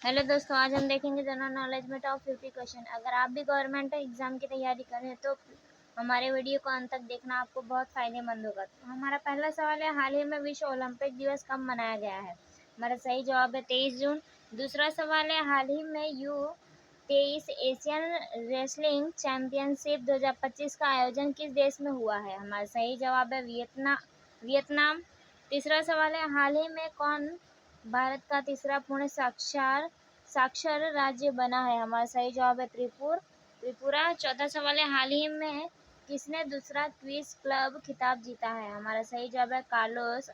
Hello दोस्तों, आज हम देखेंगे जनरल नॉलेज में टॉप 50 क्वेश्चन। अगर आप भी गवर्नमेंट एग्जाम की तैयारी कर रहे हैं तो हमारे वीडियो को अंत तक देखना आपको बहुत फायदेमंद होगा। तो हमारा पहला सवाल है, हाल ही में विश्व ओलंपिक दिवस कब मनाया गया है? हमारा सही जवाब है 23 जून। दूसरा सवाल है, हाल ही में U23 एशियन रेसलिंग चैंपियनशिप 2025 का आयोजन किस देश में हुआ है? हमारा सही जवाब है वियतनाम। तीसरा सवाल है, हाल ही में कौन भारत का तीसरा पूर्ण साक्षर राज्य बना है? हमारा सही जवाब है त्रिपुरा। चौथा सवाल है, हाल ही में किसने दूसरा क्विज क्लब खिताब जीता है? हमारा सही जवाब है कार्लोस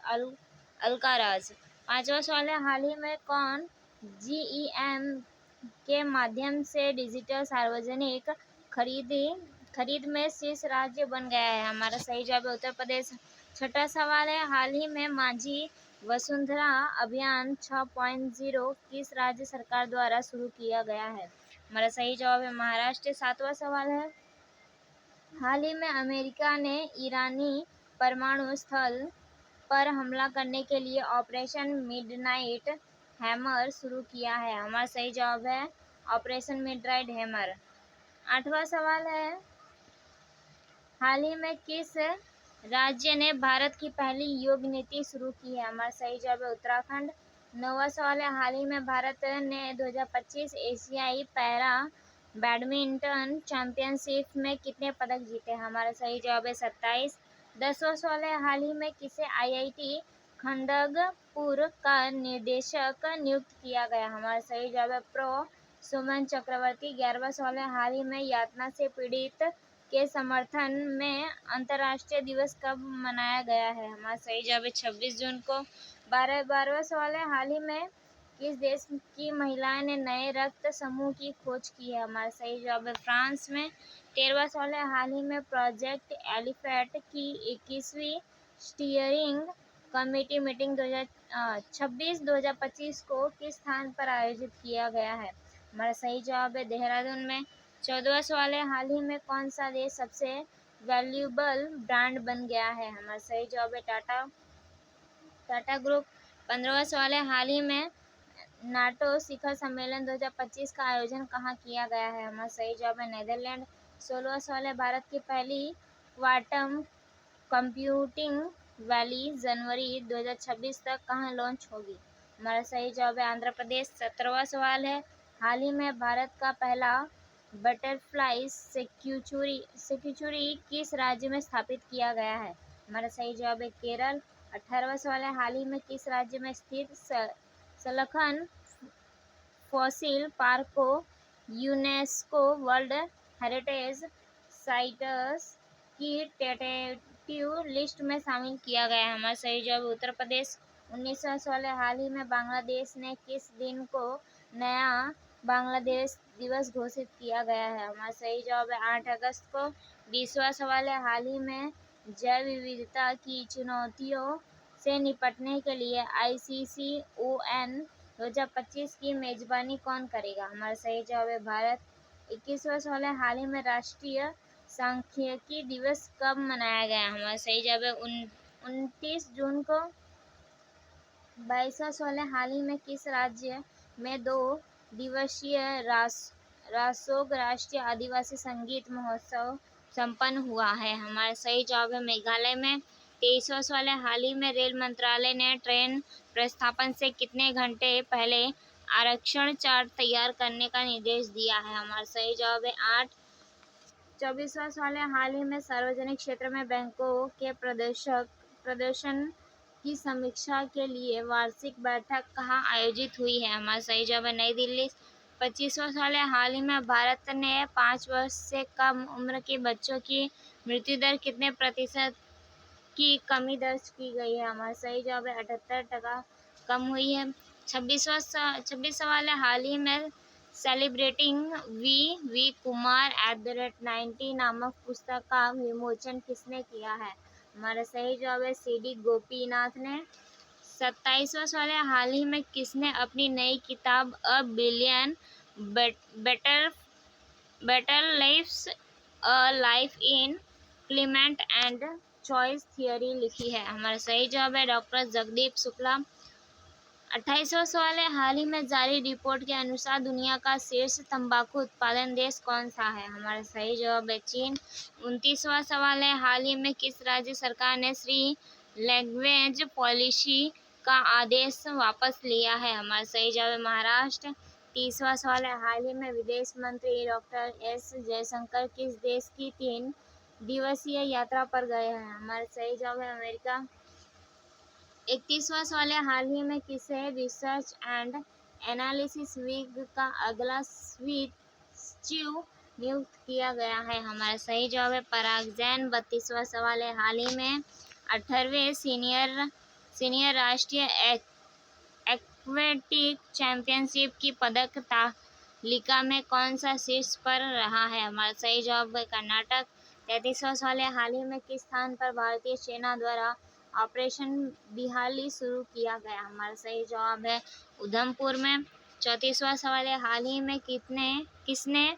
अल्काराज। पांचवा सवाल है, हाल ही में कौन GEM के माध्यम से डिजिटल सार्वजनिक खरीद में शीर्ष राज्य बन गया है? हमारा सही जवाब है उत्तर प्रदेश। छठा सवाल है, हाल ही में माझी वसुंधरा अभियान 6.0 किस राज्य सरकार द्वारा शुरू किया गया है? हमारा सही जवाब है महाराष्ट्र। सातवां सवाल है, हाल ही में अमेरिका ने ईरानी परमाणु स्थल पर हमला करने के लिए ऑपरेशन मिडनाइट हैमर शुरू किया है? हमारा सही जवाब है ऑपरेशन मिडनाइट हैमर। आठवां सवाल है, हाल ही में किस राज्य ने भारत की पहली योग नीति शुरू की है? हमारा सही जवाब है उत्तराखंड। नौवां सवाल है, हाल ही में भारत ने 2025 एशियाई पैरा बैडमिंटन चैंपियनशिप में कितने पदक जीते? हमारा सही जवाब है 27। 10वां सवाल है, हाल ही में किसे IIT खड़गपुर का निदेशक नियुक्त किया गया? हमारा सही जवाब है सुमन चक्रवर्ती। 11वां सवाल है, हाल ही में यातना से पीड़ित के समर्थन में अंतर्राष्ट्रीय दिवस कब मनाया गया है? हमारा सही जवाब है 26 जून को। 12वां सवाल है, हाल ही में किस देश की महिलाएं ने नए रक्त समूह की खोज की है? हमारा सही जवाब है फ्रांस में। 13वां सवाल है, हाल ही में प्रोजेक्ट एलिफेंट की 21वीं स्टीयरिंग कमेटी मीटिंग 2025 को किस स्थान पर आयोजित किया गया है? हमारा सही जवाब है देहरादून में। 14वां सवाल है, हाल ही में कौन सा देश सबसे वैल्यूएबल ब्रांड बन गया है? हमारा सही जवाब है टाटा ग्रुप। 15वां सवाल है, हाल ही में नाटो शिखर सम्मेलन 2025 का आयोजन कहाँ किया गया है? हमारा सही जवाब है नीदरलैंड। 16वां सवाल है, भारत की पहली क्वांटम कंप्यूटिंग वैली जनवरी 2026 तक कहाँ लॉन्च होगी? हमारा सही जवाब है आंध्र प्रदेश। 17वां सवाल है, हाल ही में भारत का पहला बटरफ्लाई सेंचुरी किस राज्य में स्थापित किया गया है? हमारा सही जवाब है केरल। 18वां सवाल है, हाल ही में किस राज्य में स्थित सलखन फॉसिल पार्क को यूनेस्को वर्ल्ड हेरिटेज साइट्स की टेंटेटिव लिस्ट में शामिल किया गया है? हमारा सही जवाब है उत्तर प्रदेश। 19वां सवाल है, हाल ही में बांग्लादेश ने किस दिन को नया बांग्लादेश दिवस घोषित किया गया है? हमारा सही जवाब है 8 अगस्त को। 20वां सवाल है, हाल ही में जैव विविधता की चुनौतियों से निपटने के लिए ICCON 2025 की मेजबानी कौन करेगा? हमारा सही जवाब है भारत। 21वां सवाल है, हाल ही में राष्ट्रीय सांख्यिकी दिवस कब मनाया गया? हमारा सही जवाब है 29 जून को। 22वां सवाल है, हाल ही में किस राज्य में 2 दिवसीय रासोग राष्ट्रीय आदिवासी संगीत महोत्सव संपन्न हुआ है? हमारा सही जवाब है मेघालय में। 23वां सवाल है, हाल ही में रेल मंत्रालय ने ट्रेन प्रस्थापन से कितने घंटे पहले आरक्षण चार्ट तैयार करने का निर्देश दिया है? हमारा सही जवाब है 8। 24वां सवाल है, हाल ही में सार्वजनिक क्षेत्र में बैंकों के प्रदर्शन की समीक्षा के लिए वार्षिक बैठक कहाँ आयोजित हुई है? हमारा सही जवाब है नई दिल्ली। 25वां सवाल है, हाल ही में भारत ने 5 वर्ष से कम उम्र के बच्चों की मृत्यु दर कितने प्रतिशत की कमी दर्ज की गई है? हमारा सही जवाब है 78% कम हुई है। 26 सवाल है, हाल ही में सेलिब्रेटिंग वी कुमार @90 नामक पुस्तक का विमोचन किसने किया है? हमारा सही जवाब है CD गोपीनाथ ने। 27वां सवाल है, हाल ही में किसने अपनी नई किताब a billion better life in Clement and choice theory लिखी है? हमारा सही जवाब है डॉक्टर जगदीप शुक्ला। 28वां सवाल है, हाल ही में जारी रिपोर्ट के अनुसार दुनिया का शीर्ष तंबाकू उत्पादन देश कौन सा है? हमारा सही जवाब है चीन। 29वां सवाल है, हाल ही में किस राज्य सरकार ने श्री लैंग्वेज पॉलिसी का आदेश वापस लिया है? हमारा सही जवाब है महाराष्ट्र। 30वां सवाल है, हाल ही में विदेश मंत्री डॉक्टर एस जयशंकर किस देश की 3 दिवसीय यात्रा पर गए हैं? हमारा सही जवाब है अमेरिका। 31वां सवाल है, हाल ही में किसे रिसर्च एंड एनालिसिस विंग का अगला चीफ नियुक्त किया गया है? हमारा सही जवाब है पराग जैन। 32वां सवाल है, हाल ही में 18वें सीनियर राष्ट्रीय एक्वेटिक चैंपियनशिप की पदक तालिका में कौन सा शीर्ष पर रहा है? हमारा सही जवाब है कर्नाटक। 33वां सवाल है, हाल ही में किस स्थान पर भारतीय सेना द्वारा ऑपरेशन बिहाली शुरू किया गया? हमारा सही जवाब है उधमपुर में। 34वां सवाल है, हाल ही में किसने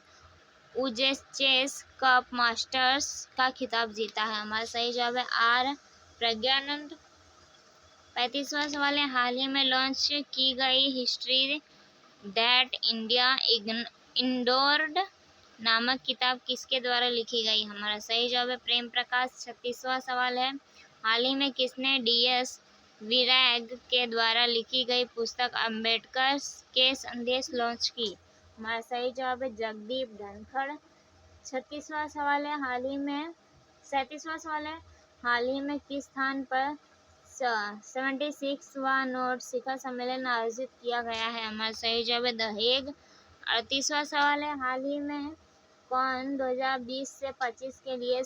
चेस कप मास्टर्स का खिताब जीता है? हमारा सही जवाब है आर प्रज्ञानंद। 35वां सवाल है, हाल ही में लॉन्च की गई हिस्ट्री दैट इंडिया इंडोर्ड नामक किताब किसके द्वारा लिखी गई? हमारा सही जवाब है प्रेम प्रकाश। 36वां सवाल है, हाल ही में किसने DS विराग के द्वारा लिखी गई पुस्तक अम्बेडकर के संदेश लॉन्च की? हमारा सही जवाब है जगदीप धनखड़। 36वां सवाल है, 37वां सवाल है, हाल ही में किस स्थान पर 76वां नोर्ड शिखर सम्मेलन आयोजित किया गया है? हमारा सही जवाब है द हेग। 38वां सवाल है, हाल ही में कौन 2020 से 25 के लिए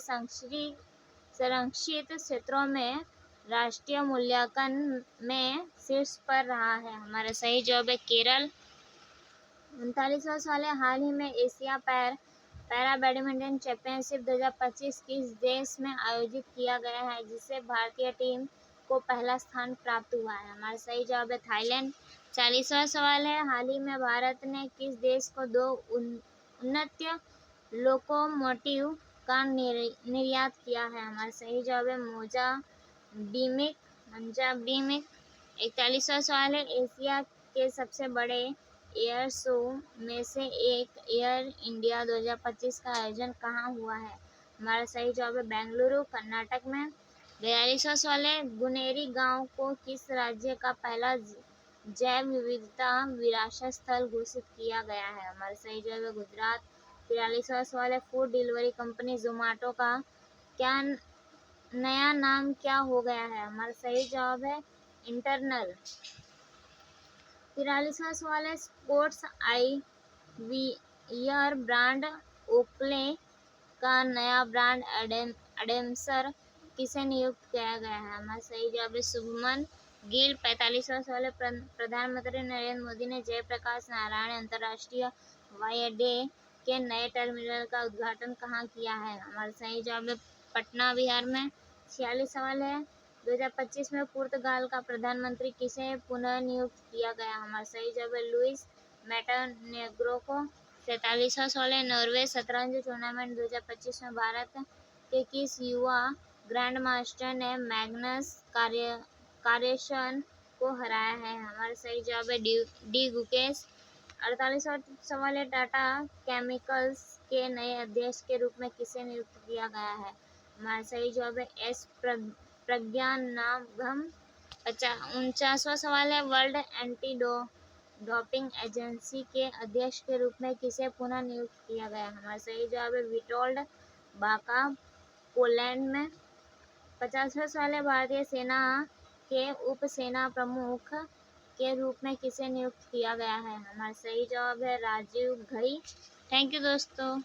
संरक्षित क्षेत्रों में राष्ट्रीय मूल्यांकन में शीर्ष पर रहा है? हमारा सही जवाब है केरल। 39वां सवाल है, हाल ही में एशिया पैरा बैडमिंटन चैंपियनशिप 2025 किस देश में आयोजित किया गया है, जिससे भारतीय टीम को पहला स्थान प्राप्त हुआ है? हमारा सही जवाब है थाईलैंड। 40वां सवाल है, हाल ही में भारत ने किस देश को 2 उन्नत लोकोमोटिव का निर्यात किया है? हमारा सही जवाब है मोजाम्बिक। 41वां सवाल है, एशिया के सबसे बड़े एयर शो में से एक एयर इंडिया 2025 का आयोजन कहाँ हुआ है? हमारा सही जवाब है बेंगलुरु कर्नाटक में। 42वां सवाल है, गुनेरी गांव को किस राज्य का पहला जैव विविधता विरासत स्थल घोषित किया गया है? हमारा सही जवाब है गुजरात। 43वां सवाल है, फूड डिलीवरी कंपनी जोमेटो का नया नाम क्या हो गया है? हमारा सही जवाब है इंटरनल। 43वां सवाल है, स्पोर्ट्स वियर ब्रांड ओकले का नया ब्रांड एडेम्सर किसे नियुक्त किया गया है? हमारा सही जवाब है शुभमन गिल। 45वां सवाल है, प्रधानमंत्री नरेंद्र मोदी ने जयप्रकाश नारायण अंतर्राष्ट्रीय हवाई अड्डे के नए टर्मिनल का उद्घाटन कहाँ किया है? हमारा सही जवाब है पटना बिहार में। 46 सवाल है, 2025 में पुर्तगाल का प्रधानमंत्री किसे पुनः नियुक्त किया गया? हमारा सही जवाब है लुइस मेंटेनेग्रो को। 47वां सवाल है, नॉर्वे शतरंज टूर्नामेंट 2025 में भारत के किस युवा ग्रैंड मास्टर ने मैग्नस कार्लसन को हराया है? हमारा सही जवाब है डी गुकेश। 48वां सवाल है, टाटा केमिकल्स के नए अध्यक्ष के रूप में किसे नियुक्त किया गया है? हमारा सही जवाब है एस प्रज्ञानाघम। 49वां सवाल है, वर्ल्ड एंटी डोपिंग एजेंसी के अध्यक्ष के रूप में किसे पुनः नियुक्त किया गया? हमारा सही जवाब है विटोल्ड बाका पोलैंड में। 50वां सवाल है, भारतीय सेना के उप सेना प्रमुख के रूप में किसे नियुक्त किया गया है? हमारा सही जवाब है राजीव घई। थैंक यू दोस्तों।